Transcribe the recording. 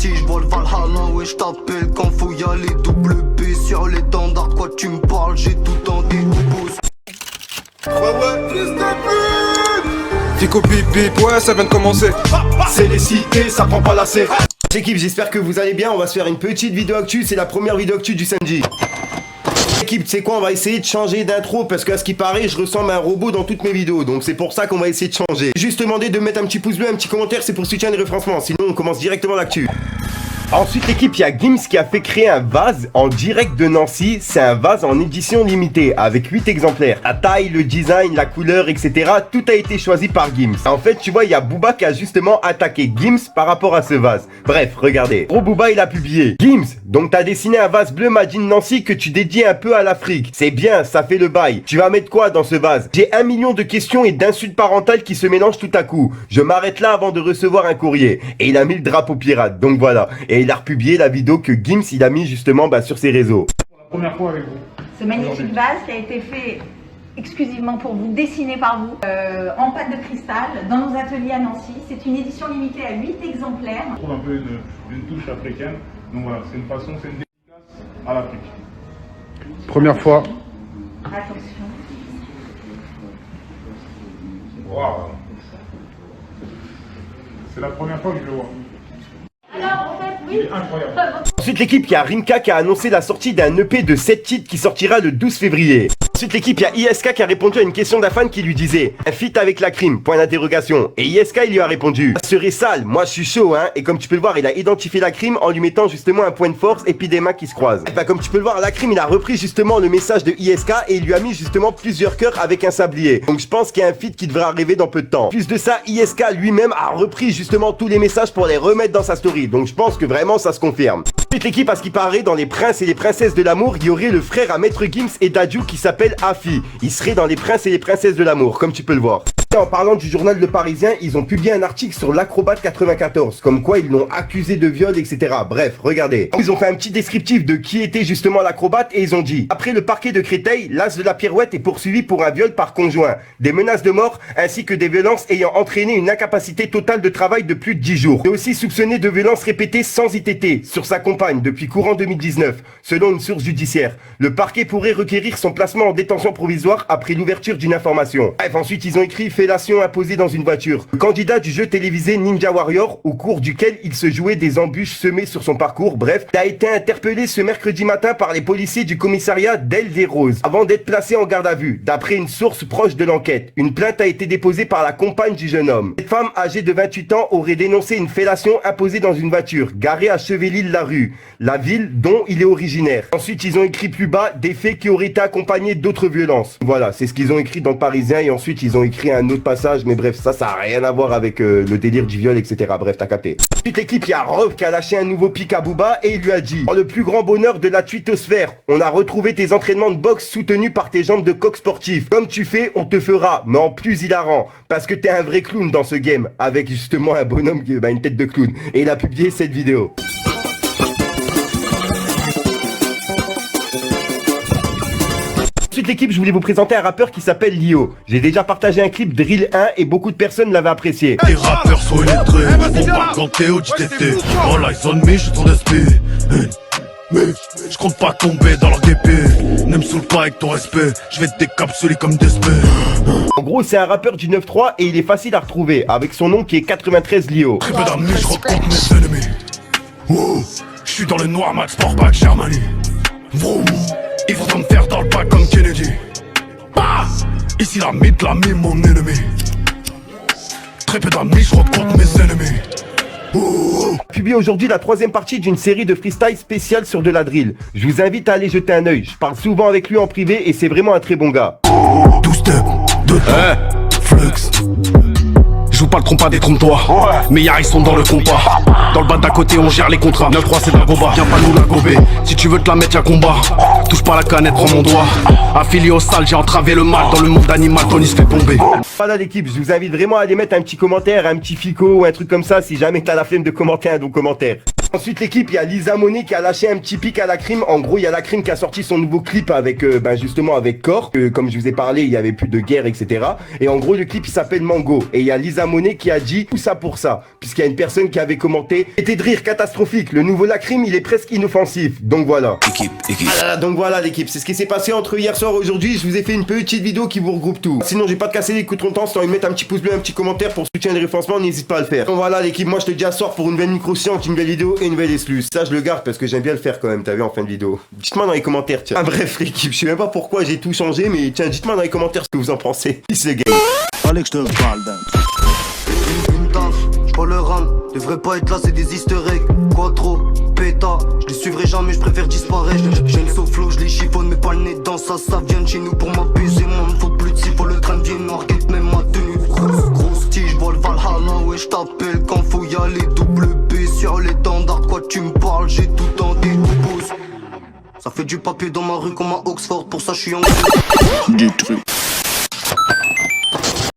parti, je vois le Valhalla, ouais je t'appelle quand faut y aller. Double B sur l'étendard, quoi tu me parles, j'ai tout en découpose. Fico pip pip, ouais ça vient de commencer. C'est les cités, ça prend pas la C. L'équipe, j'espère que vous allez bien, on va se faire une petite vidéo actu, c'est la première vidéo actu du samedi. L'équipe, tu sais quoi, on va essayer de changer d'intro parce qu'à ce qui paraît, je ressemble à un robot dans toutes mes vidéos. Donc c'est pour ça qu'on va essayer de changer. Juste demander de mettre un petit pouce bleu, un petit commentaire, c'est pour soutenir les référencements. Sinon, on commence directement l'actu. Ensuite l'équipe, il y a Gims qui a fait créer un vase en direct de Nancy. C'est un vase en édition limitée avec 8 exemplaires. La taille, le design, la couleur, etc. Tout a été choisi par Gims. En fait, tu vois, il y a Booba qui a justement attaqué Gims par rapport à ce vase. Bref, regardez. Gros Booba, il a publié. Gims, donc t'as dessiné un vase bleu Made in Nancy que tu dédies un peu à l'Afrique. C'est bien, ça fait le bail. Tu vas mettre quoi dans ce vase? J'ai 1 million de questions et d'insultes parentales qui se mélangent tout à coup. Je m'arrête là avant de recevoir un courrier. Et il a mis le drapeau pirate, donc voilà. Et il a republié la vidéo que Gims il a mis justement sur ses réseaux. Pour la première fois avec vous. Ce magnifique vase qui a été fait exclusivement pour vous, dessiné par vous, en pâte de cristal, dans nos ateliers à Nancy. C'est une édition limitée à 8 exemplaires. On trouve un peu une touche africaine. Donc voilà, c'est une façon, c'est une dédicace à l'Afrique. Première fois. Attention. Waouh. C'est la première fois que je le vois. Alors, en fait, oui. Incroyable. Ensuite l'équipe, il y a Rimka qui a annoncé la sortie d'un EP de 7 titres qui sortira le 12 février. Ensuite l'équipe, il y a ISK qui a répondu à une question d'un fan qui lui disait un feat avec la crime, point d'interrogation. Et ISK il lui a répondu ça serait sale, moi je suis chaud hein. Et comme tu peux le voir, il a identifié la crime en lui mettant justement un point de force et puis des mains qui se croisent. Et comme tu peux le voir, la crime il a repris justement le message de ISK et il lui a mis justement plusieurs cœurs avec un sablier. Donc je pense qu'il y a un feat qui devrait arriver dans peu de temps. Plus de ça, ISK lui-même a repris justement tous les messages pour les remettre dans sa story. Donc je pense que vraiment ça se confirme. Ensuite l'équipe, à ce qui paraît, dans les princes et les princesses de l'amour, il y aurait le frère à Maître Gims et Dadju qui s'appelle Afi. Il serait dans les princes et les princesses de l'amour, comme tu peux le voir. En parlant du journal Le Parisien, ils ont publié un article sur l'acrobate 94, comme quoi ils l'ont accusé de viol, etc. Bref, regardez. Ils ont fait un petit descriptif de qui était justement l'acrobate et ils ont dit: après le parquet de Créteil, l'as de la pirouette est poursuivi pour un viol par conjoint, des menaces de mort ainsi que des violences ayant entraîné une incapacité totale de travail de plus de 10 jours. Il est aussi soupçonné de violences répétées sans ITT sur sa compagne depuis courant 2019, selon une source judiciaire. Le parquet pourrait requérir son placement en détention provisoire après l'ouverture d'une information. Bref, ensuite ils ont écrit fellation imposée dans une voiture. Le candidat du jeu télévisé Ninja Warrior, au cours duquel il se jouait des embûches semées sur son parcours, bref, a été interpellé ce mercredi matin par les policiers du commissariat d'Elle-des-Roses, avant d'être placé en garde à vue. D'après une source proche de l'enquête, une plainte a été déposée par la compagne du jeune homme. Cette femme âgée de 28 ans aurait dénoncé une fellation imposée dans une voiture, garée à Chevelille-la-Rue, la ville dont il est originaire. Ensuite, ils ont écrit plus bas des faits qui auraient été accompagnés d'autres violences. Voilà, c'est ce qu'ils ont écrit dans le Parisien et ensuite ils ont écrit un autre passage, mais bref, ça a rien à voir avec le délire du viol, etc. Bref, t'as capté. Ensuite l'équipe, il y a Rob qui a lâché un nouveau pic à Booba et il lui a dit: pour le plus grand bonheur de la twittosphère, on a retrouvé tes entraînements de boxe soutenus par tes jambes de coq sportif. Comme tu fais, on te fera, mais en plus hilarant, parce que t'es un vrai clown dans ce game, avec justement un bonhomme qui une tête de clown. Et il a publié cette vidéo. Ensuite l'équipe, je voulais vous présenter un rappeur qui s'appelle Lio. J'ai déjà partagé un clip Drill 1 et beaucoup de personnes l'avaient apprécié. Les rappeurs sont illettrés, on parle quand t'es au JTT. All eyes on me, je suis ton esprit. Mais je compte pas tomber dans leur guépé. Ne me saoule pas avec ton respect, je vais te décapsuler comme des spé. En gros, c'est un rappeur du 9-3 et il est facile à retrouver avec son nom qui est 93 Lio. Très peu d'amis, je rencontre mes ennemis. Oh, je suis dans le noir, Max Sportback, Germany. Vroom. Ils vont me faire dans le bac comme Kennedy. Bah, ici la mythe, mon ennemi. Très peu d'amis, je rencontre mes ennemis. Publié aujourd'hui la 3e partie d'une série de freestyle spéciale sur de la drill. Je vous invite à aller jeter un œil. Je parle souvent avec lui en privé et c'est vraiment un très bon gars. 12 step, 2 flux. Je vous parle trompe pas, détrompe-toi. Mes yars ils sont dans le compas. Dans le bas d'à côté on gère les contrats. 9-3 c'est d'un combat. Viens pas nous la gober. Si tu veux te la mettre y'a combat. Touche pas la canette, prends mon doigt. Affilié au sale, j'ai entravé le mal. Dans le monde animal, Tony se fait tomber. Voilà l'équipe, je vous invite vraiment à aller mettre un petit commentaire, un petit fico ou un truc comme ça si jamais t'as la flemme de commenter un don commentaire. Ensuite l'équipe, il y a Lisa Monet qui a lâché un petit pic à la crime. En gros, il y a la crime qui a sorti son nouveau clip avec justement avec Core, comme je vous ai parlé, il y avait plus de guerre, etc. Et en gros, le clip il s'appelle Mango. Et il y a Lisa Monet qui a dit tout ça pour ça, puisqu'il y a une personne qui avait commenté: était de rire catastrophique, le nouveau Lacrim il est presque inoffensif. Donc voilà. Équipe. Ah là là, donc voilà l'équipe, c'est ce qui s'est passé entre hier soir et aujourd'hui. Je vous ai fait une petite vidéo qui vous regroupe tout. Sinon, j'ai pas de casser les coups trop de temps. Si t'as envie de mettre un petit pouce bleu, un petit commentaire pour soutenir les référencements, n'hésite pas à le faire. Donc voilà l'équipe, moi je te dis à soir pour une nouvelle micro-science, une nouvelle vidéo et une nouvelle excluse. Ça je le garde parce que j'aime bien le faire quand même, t'as vu, en fin de vidéo. Dites-moi dans les commentaires, tiens. Ah bref l'équipe, je sais même pas pourquoi j'ai tout changé, mais tiens, dites-moi dans les commentaires ce que vous en pensez. Peace le game. Fallait que je te parle d'un. Une taf, j'prends le run, devrait pas être là, c'est des easter eggs. Quattro, péta, je les suivrai jamais, je préfère disparaître. J'ai une soflo, je les chiffonne, mais pas le nez dans ça, ça vient de chez nous pour m'apaiser. Moi, me faut plus de six, faut le train de vie noir, guette même ma tenue. Grosse tige, vol Valhalla, ouais, je t'appelle quand faut y aller. Double B sur l'étendard, quoi tu me parles, j'ai tout en découpose. Ça fait du papier dans ma rue comme à Oxford, pour ça je suis en... Du truc.